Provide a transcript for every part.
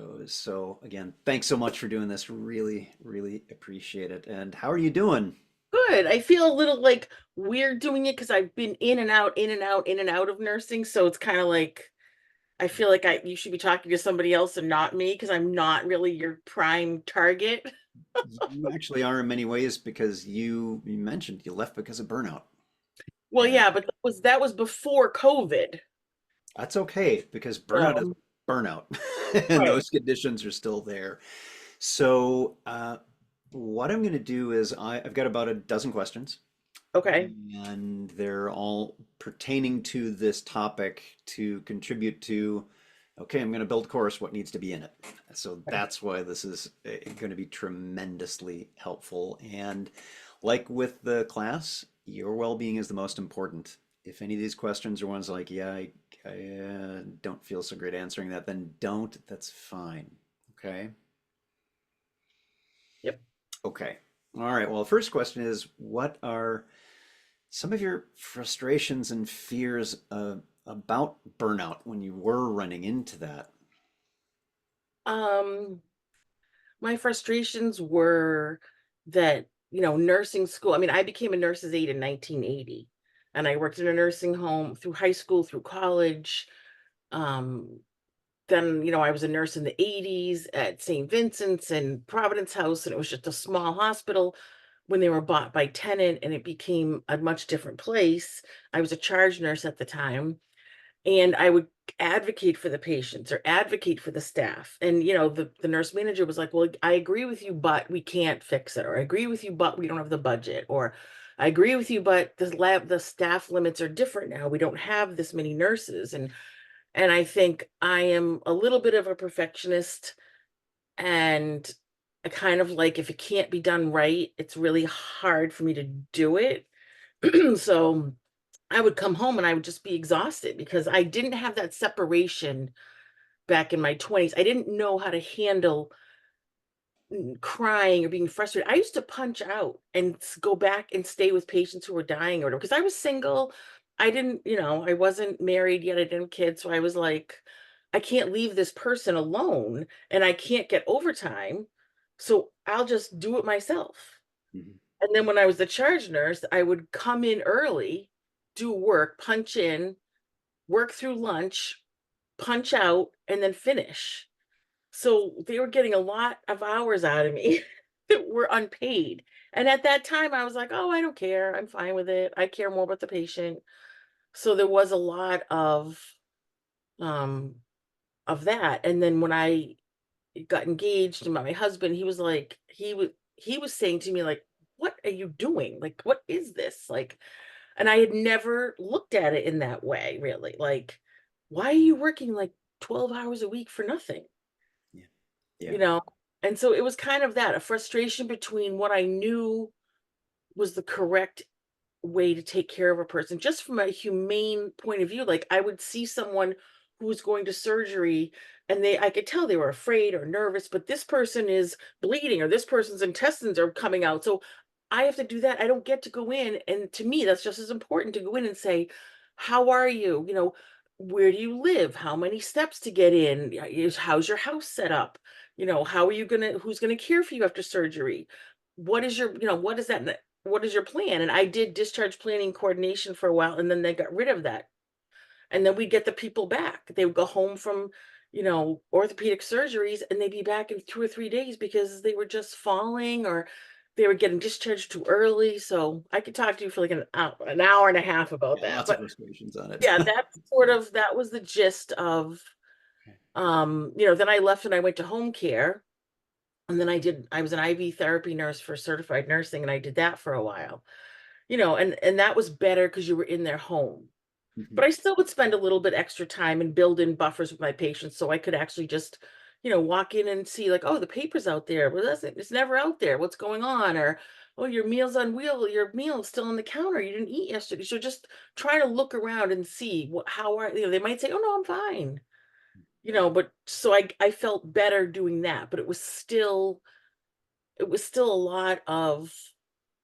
goes. So again, thanks so much for doing this. Really, really appreciate it. And how are you doing? Good. I feel a little like weird doing it because I've been in and out, in and out, in and out of nursing. So it's kind of like I feel like I you should be talking to somebody else and not me because I'm not really your prime target. You actually are in many ways because you mentioned you left because of burnout. Well, And yeah, but that was before COVID. that's okay because burnout is So, burnout and right. those conditions are still there. So what I'm going to do is I've got about a dozen questions Okay. and they're all pertaining to this topic to contribute to, okay, I'm going to build a course, what needs to be in it. So that's why this is going to be tremendously helpful. And like with the class, your well-being is the most important. If any of these questions are ones like, yeah, I don't feel so great answering that, then don't. That's fine. Okay. Yep. Okay. All right. Well, the first question is, what are some of your frustrations and fears about burnout when you were running into that? Um, my frustrations were that, nursing school. I mean, I became a nurse's aide in 1980, and I worked in a nursing home through high school, through college. Um, Then, I was a nurse in the 80s at St. Vincent's and Providence House, and it was just a small hospital when they were bought by Tenant, and it became a much different place. I was a charge nurse at the time, and I would advocate for the patients or advocate for the staff. And, the nurse manager was like, "Well, I agree with you, but we can't fix it," or "I agree with you, but we don't have the budget," or "I agree with you, but the staff limits are different now. We don't have this many nurses." And I think I am a little bit of a perfectionist, and I kind of like if it can't be done right, it's really hard for me to do it. So I would come home and I would just be exhausted because I didn't have that separation back in my 20s. I didn't know how to handle crying or being frustrated. I used to punch out and go back and stay with patients who were dying or whatever because I was single. I didn't, I wasn't married yet. I didn't have kids. So I was like, I can't leave this person alone and I can't get overtime. So I'll just do it myself. Mhm. And then when I was the charge nurse, I would come in early, do work, punch in, work through lunch, punch out, and then finish. So they were getting a lot of hours out of me that were unpaid. And at that time, I was like, "Oh, I don't care. I'm fine with it. I care more about the patient." So there was a lot um of that. And then when I got engaged and met my husband, he was like, he was saying to me like, "What are you doing? Like, what is this?" Like, and I had never looked at it in that way, really. Like, why are you working like 12 hours a week for nothing? Yeah. You Yeah. know? And so it was kind of that, a frustration between what I knew was the correct way to take care of a person, just from a humane point of view. Like, I would see someone who was going to surgery and I could tell they were afraid or nervous, but this person is bleeding or this person's intestines are coming out. So I have to do that. I don't get to go in. And to me, that's just as important to go in and say, "How are you? Where do you live? How many steps to get in? How's your house set up? How are you who's gonna care for you after surgery? What is what is that? What is your plan?" And I did discharge planning coordination for a while, and then they got rid of that. And then we'd get the people back. They would go home from, orthopedic surgeries, and they'd be back in 2 or 3 days because they were just falling or they were getting discharged too early. So I could talk to you for like an hour and a half about Yeah, that. lots of But frustrations on it. yeah, that was the gist of, then I left and I went to home care. And then I was an IV therapy nurse for certified nursing, and I did that for a while. And that was better because you were in their home. Mhm. But I still would spend a little bit extra time and build in buffers with my patients so I could actually just, walk in and see like, "Oh, the paper's out there. Well, that's it's never out there. What's going on?" Or, "Oh, your meal's still on the counter. You didn't eat yesterday." So just try to look around and see how are they might say, "Oh no, I'm fine." But so I felt better doing that, but it was still a lot of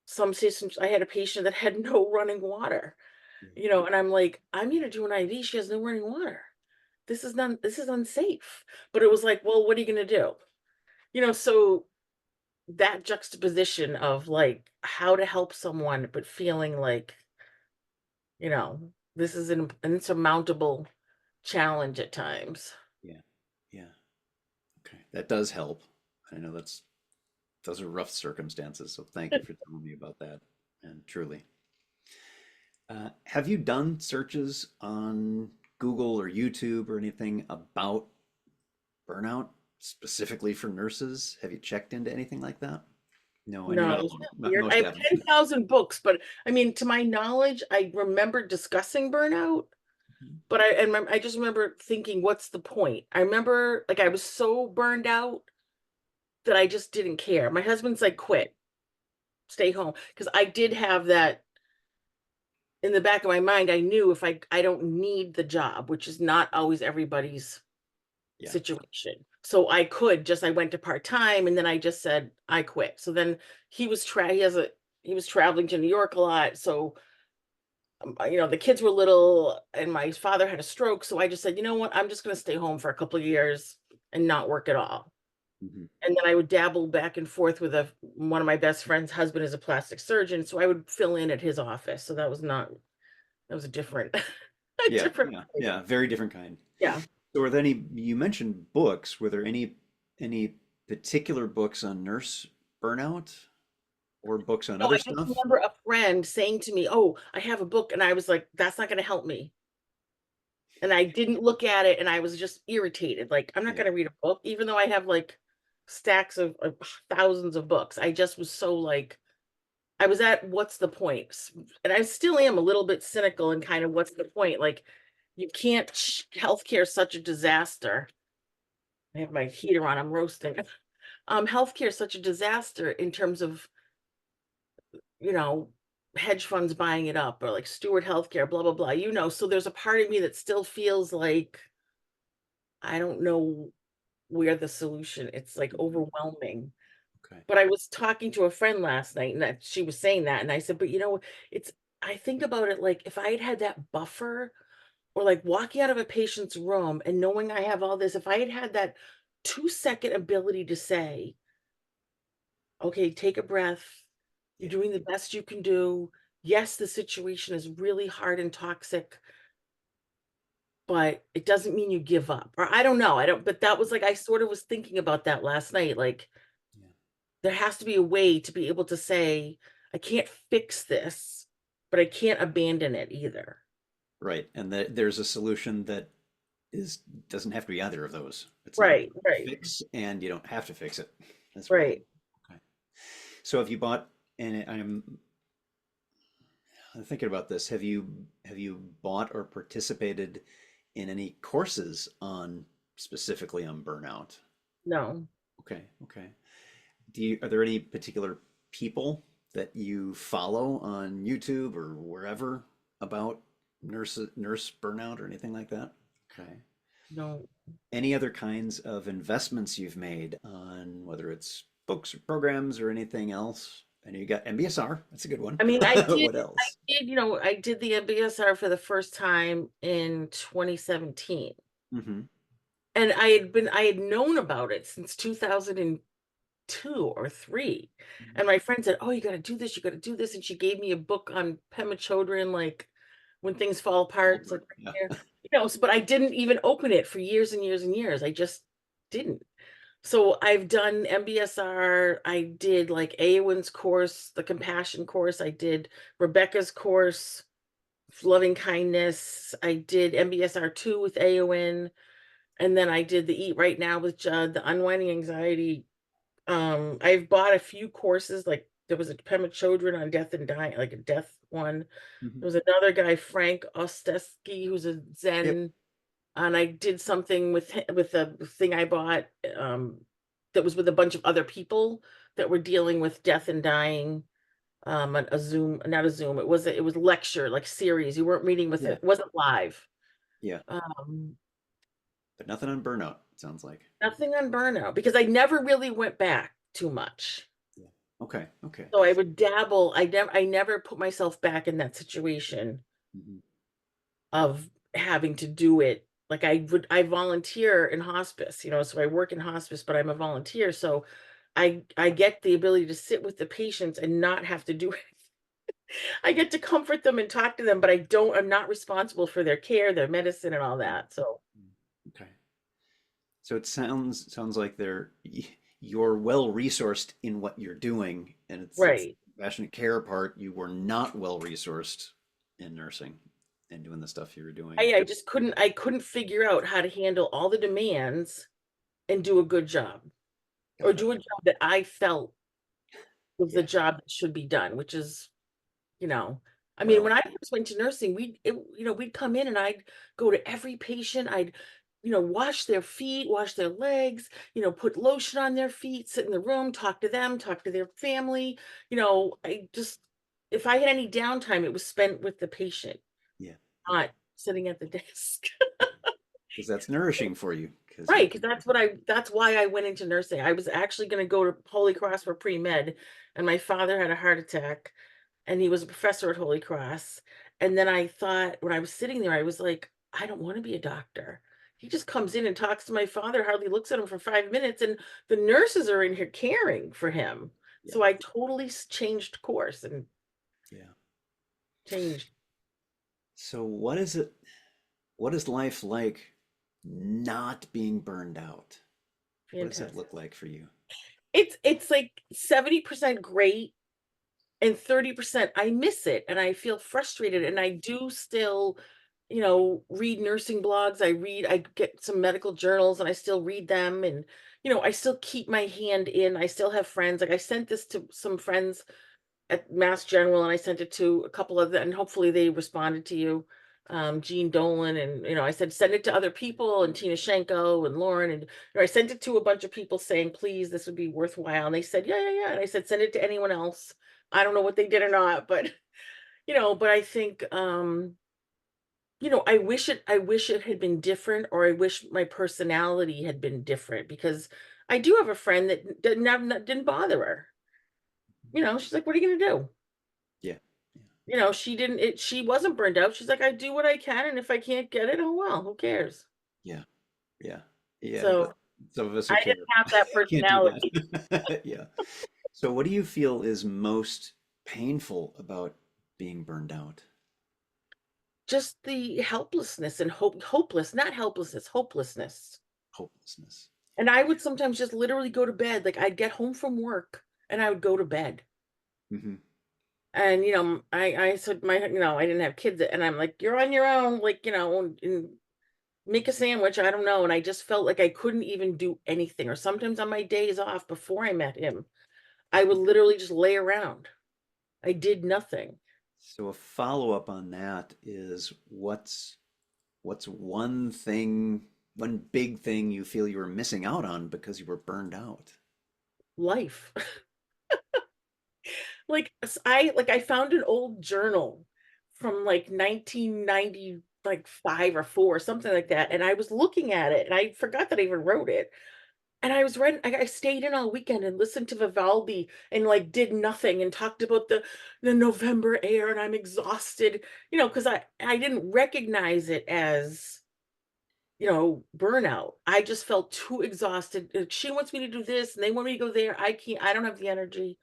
some systems. I had a patient that had no running water, Yeah. and I'm like, "I'm gonna do an IV, she has no running water." this is unsafe. But it was like, well, what are you gonna do? So that juxtaposition of like how to help someone, but feeling like, this is an insurmountable challenge at times. Yeah. Yeah. Okay. That does help. I know those are rough circumstances, so thank you for telling me about that. And truly. Have you done searches on Google or YouTube or anything about burnout specifically for nurses? Have you checked into anything like that? No, and you're No, not isn't alone. that weird? I Most have haven't. 10,000 books, but I mean, to my knowledge, I remember discussing burnout, Mhm. but I just remember thinking, what's the point? I remember like I was so burned out that I just didn't care. My husband's like, quit, stay home. Because I did have that in the back of my mind. I knew if I don't need the job, which is not always everybody's Yeah. situation. So I went to part-time and then I just said I quit. So then he was traveling to New York a lot. So the kids were little and my father had a stroke. So I just said, you know what, I'm just gonna stay home for a couple of years and not work at all. Hmm. And then I would dabble back and forth with one of my best friend's husband is a plastic surgeon. So I would fill in at his office. So that was a different a Yeah. different Yeah. thing. Yeah. Very different kind. Yeah. So were there any, you mentioned books. Were there any particular books on nurse burnout or books on No, other I just stuff? remember a friend saying to me, "Oh, I have a book." And I was like, "That's not going to help me." And I didn't look at it and I was just irritated. Like, I'm not Yeah. going to read a book, even though I have like stacks of thousands of books. I just was so like, I was at what's the point? And I still am a little bit cynical and kind of what's the point? Like, you can't, healthcare is such a disaster. I have my heater on, I'm roasting. Healthcare is such a disaster in terms of you know, hedge funds buying it up or like Steward Healthcare, blah, blah, blah, so there's a part of me that still feels like I don't know where the solution, it's like Mhm. overwhelming. Okay. But I was talking to a friend last night and that she was saying that, and I said, but it's, I think about it like if I had had that buffer or like walking out of a patient's room and knowing I have all this, if I had had that 2-second ability to say, okay, take a breath. You're Yeah. doing the best you can do. Yes, the situation is really hard and toxic, but it doesn't mean you give up. Or I don't know. I don't, but that was like, I sort of was thinking about that last night. Like, Yeah. there has to be a way to be able to say, I can't fix this, but I can't abandon it either. Right. And that there's a solution that is doesn't have to be either of those. It's not Right, right, fix and you don't have to fix it as well. right. Okay. So have you bought, and I'm thinking about this, have you bought or participated in any courses on specifically on burnout? No, Okay, okay. Are there any particular people that you follow on YouTube or wherever about nurse burnout or anything like that? Okay. no. Any other kinds of investments you've made on whether it's books or programs or anything else? I know you got MBSR. That's a good one. I mean, What else? I did the MBSR for the first time in 2017. Hmm. And I had known about it since 2002 or 3. And my friend said, "Oh, you gotta do this, you gotta do this." And she gave me a book on Pema Chodron, like when things fall apart. It's like right Yeah. here. But I didn't even open it for years and years and years. I just didn't. So I've done MBSR. I did like Aowen's course, the compassion course. I did Rebecca's course, loving kindness. I did MBSR 2 with Aowen. And then I did the Eat Right Now with Judd, the Unwinding Anxiety. I've bought a few courses, like there was a Pema Chodron on death and dying, like a death one. Hmm. There was another guy, Frank Ostesky, who's a Yep. Zen, and I did something with a thing I bought that was with a bunch of other people that were dealing with death and dying. On a Zoom, not a Zoom. It was lecture, like series. You weren't meeting with Yeah. it. It wasn't live. Yeah. Um, But nothing on burnout, it sounds like. Nothing on burnout because I never really went back too much. Yeah. Okay. Okay. So I would dabble. I never put myself back in that situation Hmm. of having to do it. Like I volunteer in hospice, so I work in hospice, but I'm a volunteer. So I get the ability to sit with the patients and not have to do it. I get to comfort them and talk to them, but I'm not responsible for their care, their medicine and all Mm, that. So mm. Okay. So it sounds like you're well resourced in what you're doing, and it's right. the compassionate care part. You were not well resourced in nursing and doing the stuff you were doing. I just couldn't figure out how to handle all the demands and do a good job, or Got it. do a job that I felt was the Yeah. job that should be done, which is, you know, I mean, Well, when I first went to nursing, we'd come in and I'd go to every patient. I'd, wash their feet, wash their legs, put lotion on their feet, sit in the room, talk to them, talk to their family. I just, if I had any downtime, it was spent with the patient, yeah, yeah. not sitting at the desk. Because that's nourishing for you. Because you Right, because can. that's why I went into nursing. I was actually gonna go to Holy Cross for pre-med, and my father had a heart attack, and he was a professor at Holy Cross, and then I thought when I was sitting there, I was like, "I don't wanna be a doctor." He just comes in and talks to my father, hardly looks at him for 5 minutes, and the nurses are in here caring for him. Yeah, So I totally changed course and yeah. changed. So what is it? What is life like not being burned out? What does that Fantastic. look like for you? It's like 70% great and 30% I miss it and I feel frustrated and I do still, read nursing blogs. I get some medical journals and I still read them and I still keep my hand in. I still have friends. Like I sent this to some friends at Mass General and I sent it to a couple of them and hopefully they responded to you. Jean Dolan and I said send it to other people and Tina Schenko and Lauren and I sent it to a bunch of people saying please this would be worthwhile and they said yeah, yeah, yeah, and I said send it to anyone else. I don't know what they did or not, but but I think I wish it had been different or I wish my personality had been different because I do have a friend that didn't bother her. She's like, what are you gonna do? Yeah, yeah, She didn't she wasn't burned out. She's like, I do what I can, and if I can't get it, oh well, who cares? yeah, yeah, yeah. So But some of us who I care didn't have that can't do personality. that. Yeah. So what do you feel is most painful about being burned out? Just the helplessness and hopeless, not helplessness, hopelessness. Hopelessness. And I would sometimes just literally go to bed. Like I'd get home from work and I would go to bed. Hmm. And I said I didn't have kids and I'm like, you're on your own, like, and make a sandwich, I don't know. And I just felt like I couldn't even do anything. Or sometimes on my days off before I met him, I would literally just lay around. I did nothing. So a follow-up on that is what's one big thing you feel you were missing out on because you were burned out? Life. I found an old journal from like 1990, like 5 or 4, something like that. And I was looking at it and I forgot that I even wrote it. And I was reading, I stayed in all weekend and listened to Vivaldi and like did nothing and talked about the November air and I'm exhausted, because I didn't recognize it as burnout. I just felt too exhausted. She wants me to do this and they want me to go there. I can't, I don't have the energy.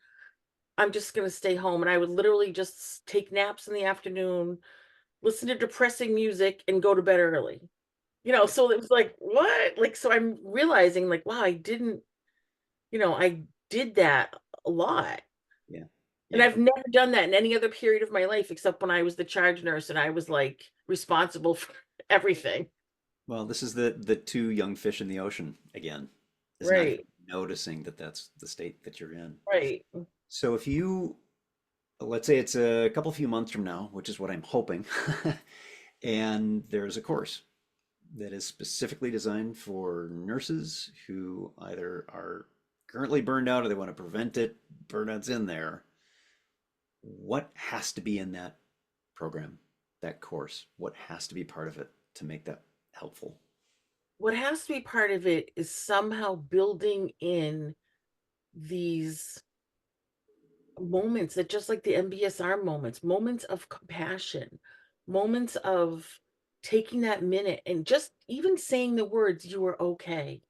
I'm just gonna stay home. And I would literally just take naps in the afternoon, listen to depressing music, and go to bed early. Yeah, So it was like, what? Like, so I'm realizing, like, wow, I did that a lot. yeah, And yeah. I've never done that in any other period of my life except when I was the charge nurse and I was like responsible for everything. Well, this is the two young fish in the ocean again, is not even Right, noticing that that's the state that you're in. right. So if you, let's say it's a couple few months from now, which is what I'm hoping, and there's a course that is specifically designed for nurses who either are currently burned out or they want to prevent it, burnout's in there. What has to be in that program, that course? What has to be part of it to make that helpful? What has to be part of it is somehow building in these moments that just like the MBSR moments, moments of compassion, moments of, taking that minute and just even saying the words, "You are okay.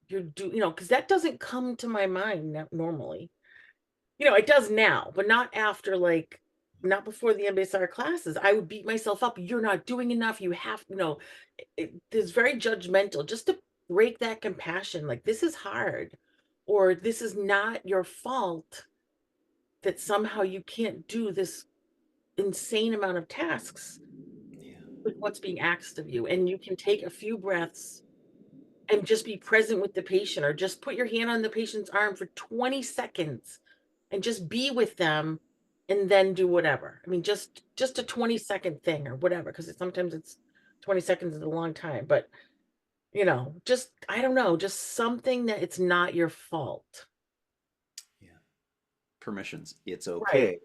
Because that doesn't come to my mind normally. It does now, but not after, like, not before the MBSR classes. I would beat myself up. You're not doing enough. You have, it's very judgmental just to break that compassion. Like, this is hard, or this is not your fault that somehow you can't do this insane amount of tasks Yeah. with what's being asked of you. And you can take a few breaths and just be present with the patient, or just put your hand on the patient's arm for 20 seconds and just be with them, and then do whatever. I mean, just a 20-second thing or whatever, because sometimes it's 20 seconds is a long time, but just, I don't know, just something that it's not your fault. Yeah. Permissions. It's Right, okay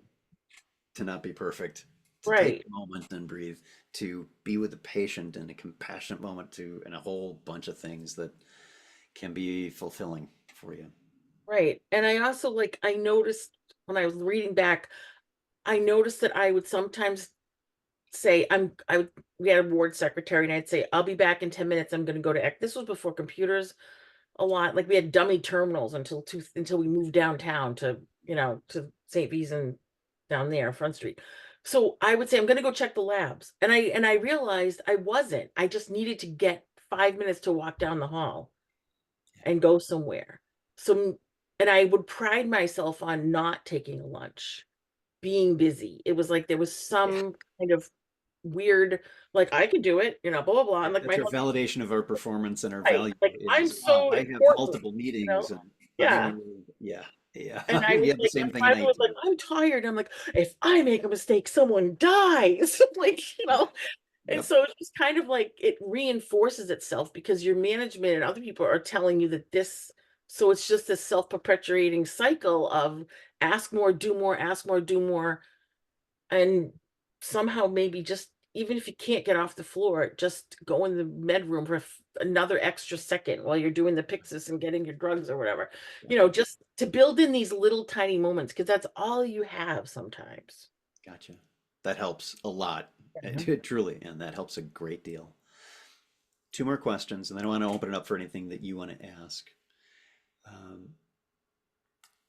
to not be perfect, to take right, a moment and breathe, to be with the patient in a compassionate moment, to and a whole bunch of things that can be fulfilling for you. right. And I also, like, I noticed when I was reading back, I noticed that I would sometimes say, I would we had a ward secretary, and I'd say, "I'll be back in 10 minutes. I'm gonna go to this was before computers a lot. Like, we had dummy terminals until we moved downtown to St. V's and down there, Front Street. So I would say, "I'm gonna go check the labs." And I realized I wasn't. I just needed to get 5 minutes to walk down the hall and go somewhere. So and I would pride myself on not taking a lunch, being busy. It was like there was Yeah. some kind of weird, like, "I can do it," blah, blah, blah, Yeah, and, like, my that's our husband, validation of our performance and our right, value like, "I'm is, wow, so I have important," multiple you know? meetings and Yeah. yeah, yeah. And I We was have the like, my same thing in father was like, IT. "I'm tired." I'm like, "If I make a mistake, someone dies." Like, Yeah. and Yep. so it's just kind of like it reinforces itself because your management and other people are telling you that this, so it's just this self-perpetuating cycle of ask more, do more, ask more, do more, and somehow maybe just, even if you can't get off the floor, just go in the med room for another extra second while you're doing the Pyxis and getting your drugs or whatever. Yep. Just to build in these little tiny moments, because that's all you have sometimes. Gotcha. That helps a lot. Yeah. Truly, and that helps a great deal. Two more questions, and then I want to open it up for anything that you want to ask. Um,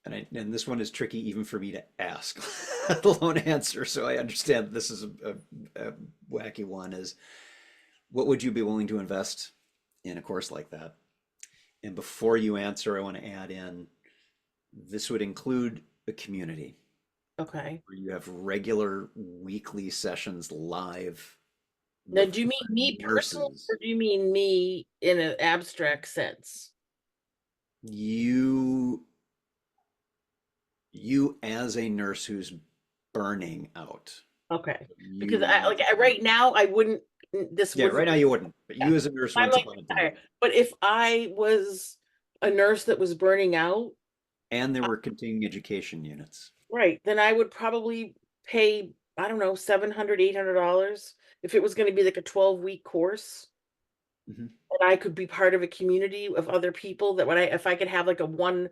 and this one is tricky even for me to ask, let alone answer. So I understand this is a wacky one. Is what would you be willing to invest in a course like that? And before you answer, I want to add in this would include a community Okay. where you have regular weekly sessions live Now, with do you mean me personally, nurses. or do you mean me in an abstract sense? You you as a nurse who's burning out. Okay. You Because want right now, I wouldn't, this yeah, right wouldn't now be, you wouldn't, but yeah. you as a nurse I'm once like upon a time. retired. But if I was a nurse that was burning out, And there were continuing education units. right, then I would probably pay, I don't know, 700, $800 if it was gonna be like a 12-week course, Mhm. and I could be part of a community of other people that, when if I could have like a one,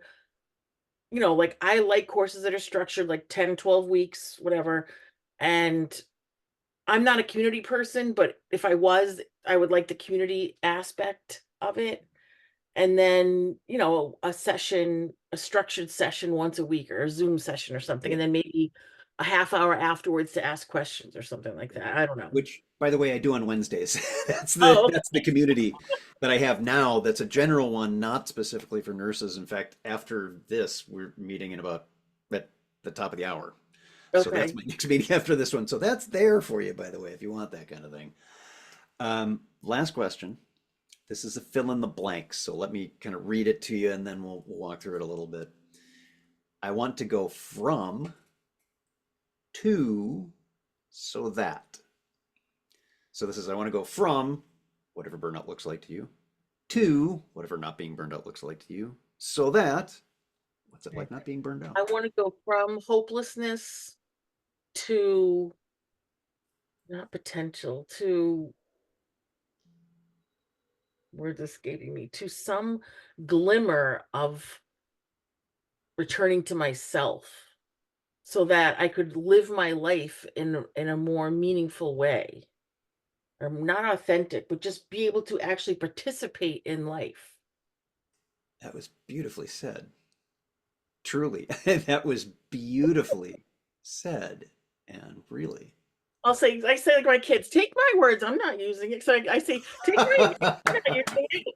like, I like courses that are structured like 10, 12 weeks, whatever. And I'm not a community person, but if I was, I would like the community aspect of it. And then, a structured session once a week, or a Zoom session or something, Yeah. and then maybe a half hour afterwards to ask questions or something like that. I don't know. Which, by the way, I do on Wednesdays. Oh, okay. That's the community that I have now. That's a general one, not specifically for nurses. In fact, after this, we're meeting in about at the top of the hour. So that's Okay. my next meeting after this one. So that's there for you, by the way, if you want that kind of thing. Last question. This is a fill in the blanks. So let me kind of read it to you, and then we'll walk through it a little bit. I want to go from to so that. So this is I want to go from whatever burnout looks like to you to whatever not being burned out looks like to you. So that what's it Okay. like not being burned out? I want to go from hopelessness to, not potential, to, word escaping me, to some glimmer of returning to myself, so that I could live my life in a more meaningful way. or not authentic, but just be able to actually participate in life. That was beautifully said. Truly, that was beautifully said. And really. I say like my kids, take my words. I'm not using it. So I say, take my words. I'm not using it.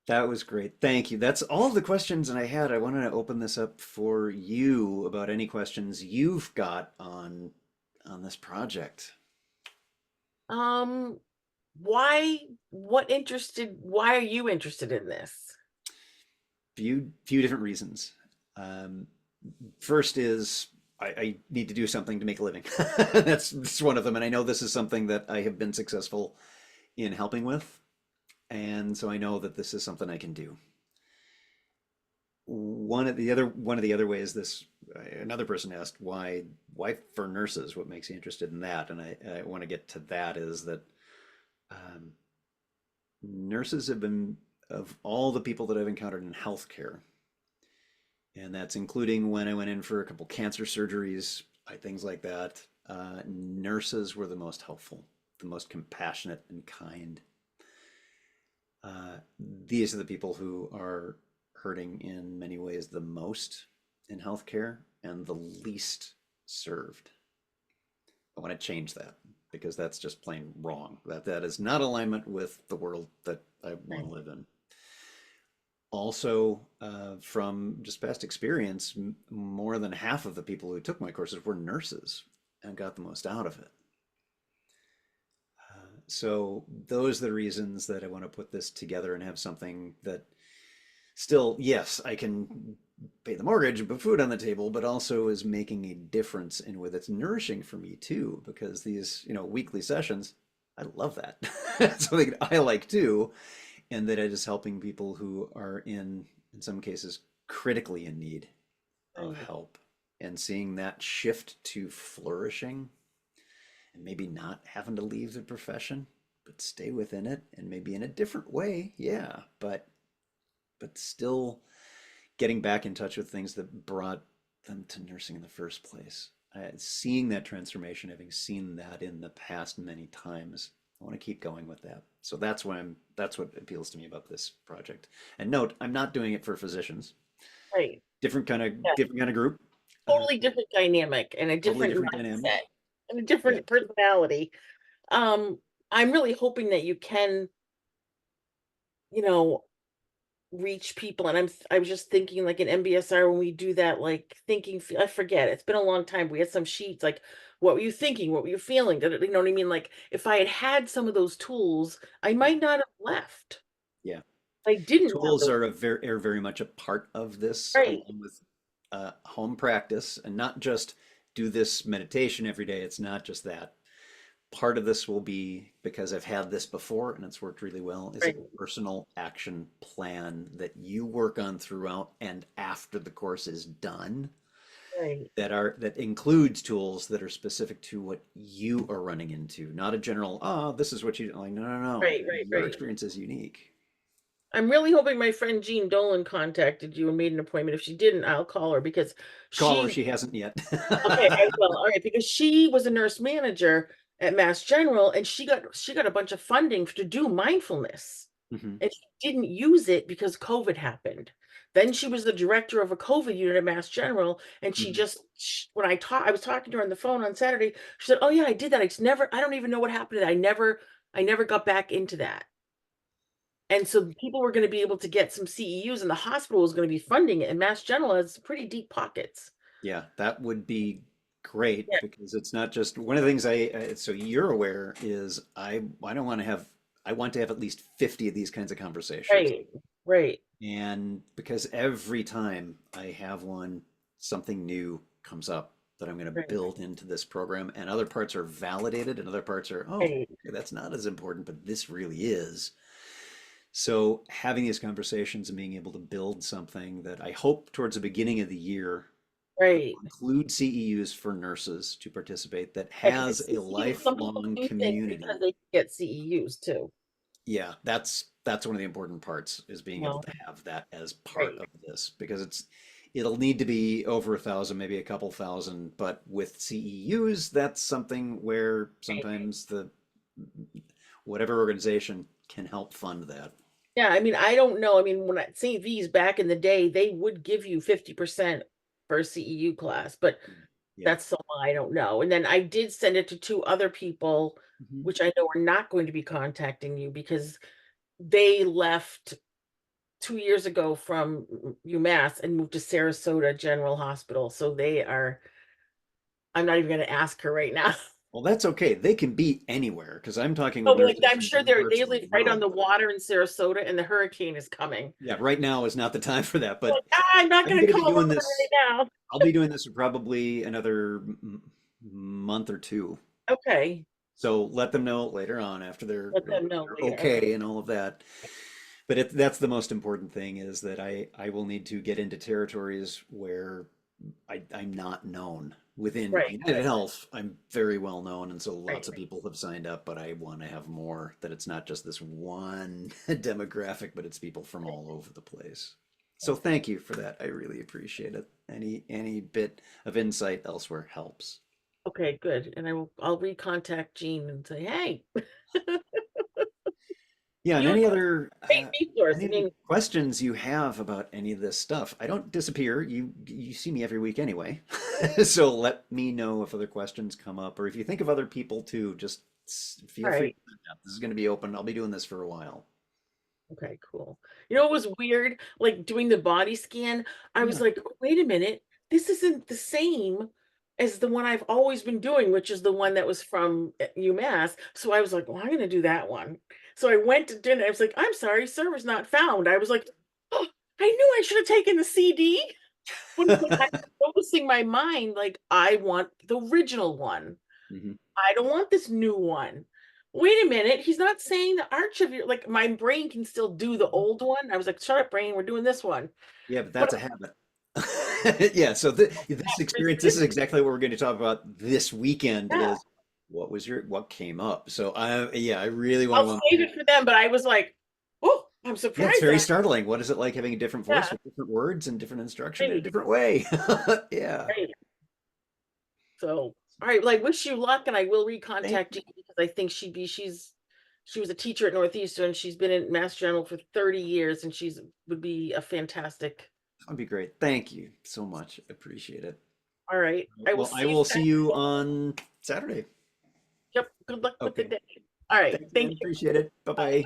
That was great. Thank you. That's all the questions I had. I wanted to open this up for you about any questions you've got on this project. Um, why are you interested in this? Few different reasons. Um, First is I need to do something to make a living. That's one of them, and I know this is something that I have been successful in helping with, and so I know that this is something I can do. One of the other ways this another person asked why for nurses, what makes you interested in that, and I want to get to that is that um, nurses have been, of all the people that I've encountered in healthcare, and that's including when I went in for a couple cancer surgeries, things like that. Nurses were the most helpful, the most compassionate and kind. These are the people who are hurting in many ways the most in healthcare and the least served. I want to change that because that's just plain wrong. That is not alignment with the world that I want to Right. live in. Also, from just past experience, more than half of the people who took my courses were nurses and got the most out of it. So those are the reasons that I want to put this together and have something that still, yes, I can pay the mortgage and put food on the table, but also is making a difference in with it's nourishing for me too, because these, weekly sessions, I love that. It's something I like too, and that it is helping people who are in some cases, critically in need of Right. help, and seeing that shift to flourishing and maybe not having to leave the profession, but stay within it and maybe in a different way. Yeah, but still getting back in touch with things that brought them to nursing in the first place. Seeing that transformation, having seen that in the past many times, I want to keep going with that. So that's what appeals to me about this project. And note, I'm not doing it for physicians. Right. Yeah. Different kind of group. Uh, Totally different dynamic and a Totally different different dynamic. mindset and a Yeah. different personality. Um, I'm really hoping that you can, you know, reach people. And I was just thinking like in MBSR when we do that, like thinking, I forget, it's been a long time. We had some sheets like, what were you thinking? What were you feeling? You know what I mean? Like if I had had some of those tools, I might not have left. Yeah. I didn't have Tools those. are very much a part of this, Right, along with home practice, and not just do this meditation every day. It's not just that. Part of this will be, because I've had this before and it's worked really well, is a right, personal action plan that you work on throughout and after the course is done, right, that includes tools that are specific to what you are running into, not a general, oh, this is what you like. No, no, no. right, right, Your right. experience is unique. I'm really hoping my friend Jean Dolan contacted you and made an appointment. If she didn't, I'll call her because Call her, she she hasn't yet. okay, I will. All right, because she was a nurse manager at Mass General and she got a bunch of funding to do mindfulness. Mhm. And she didn't use it because COVID happened. Then she was the director of a COVID unit at Mass General, and Mhm. when I was talking to her on the phone on Saturday. She said, "Oh yeah, I did that. I don't even know what happened to that. I never got back into that." And so people were going to be able to get some CEUs, and the hospital was going to be funding it. And Mass General has pretty deep pockets. Yeah, that would be great Yeah, because it's not just one of the things so you're aware is I don't want to have I want to have at least 50 of these kinds of conversations. right, right, And because every time I have one, something new comes up that I'm going to right, build into this program, and other parts are validated and other parts are, oh, right, okay, that's not as important, but this really is. So having these conversations and being able to build something that I hope towards the beginning of the year right. include CEUs for nurses to participate that Right, because has a CEUs, some people lifelong do things because community. they get CEUs too. Yeah, that's one of the important parts is being able No, to have that as part right, of this because it'll need to be over 1,000, maybe a couple thousand. But with CEUs, that's something where sometimes the whatever organization can help fund that. Yeah, I mean, I don't know. I mean, when at St. V's back in the day, they would give you 50% for a CEU class, but Yeah. that's so I don't know. And then I did send it to two other people, Mhm. which I know are not going to be contacting you because they left 2 years ago from UMass and moved to Sarasota General Hospital. So they are, I'm not even going to ask her right now. Well, that's okay. They can be anywhere because I'm talking Oh, with but like, nurses I'm from sure different parts they of the live right on world. the water in Sarasota and the hurricane is coming. Yeah, right now is not the time for that, but Like, I'm not I'm going to going to be call doing over right this. now. I'll be doing this for probably another month or two. Okay. So let them know later on after Let them know they're later. Okay. okay and all of that. But that's the most important thing is that I will need to get into territories where I'm not known. Within Right, United Health, I'm very well known, and so right, lots of people have signed up, but I want to have more, that it's not just this one demographic, but it's people from all over the place. So right. thank you for that. I really appreciate it. Any bit of insight elsewhere helps. Okay, good. And I'll recontact Jean and say, hey, Yeah, and you great resource. any I other mean, questions you have about any of this stuff? I don't disappear. You see me every week anyway. So let me know if other questions come up, or if you think of other people too, just all feel free to right. send up. This is going to be open. I'll be doing this for a while. Okay, cool. You know, it was weird, like doing the body scan. I was Yeah. like, wait a minute, this isn't the same as the one I've always been doing, which is the one that was from UMass. So I was like, well, I'm going to do that one. So I went to dinner. I was like, I'm sorry, server's not found. I was like, oh, I knew I should have taken the CD. When I was noticing my mind, like, I want the original one. Mhm. I don't want this new one. Wait a minute, he's not saying the arch of your like my brain can still do the old one. I was like, shut up, brain, we're doing this one. Yeah, but But that's a habit. Yeah, so this experience, this is exactly what we're going to talk about this weekend yeah, is what came up. So I really want I'll to save it for them. But I was like, oh, I'm Yeah, it's surprised very that startling. What is it like having a different voice yeah, with different words and different instruction in a right, different way? Yeah. right. So all right, well, I wish you luck and I will Thank recontact you. you because I think she was a teacher at Northeastern. She's been in Mass General for 30 years and she's would be a fantastic. That'd be great. Thank you so much. Appreciate it. All right. I will Well, I see you will see you Saturday. on Saturday. Yep. Good luck with the Okay. day. All right. Thanks, Thank man. you. Appreciate it. Bye. Bye-bye.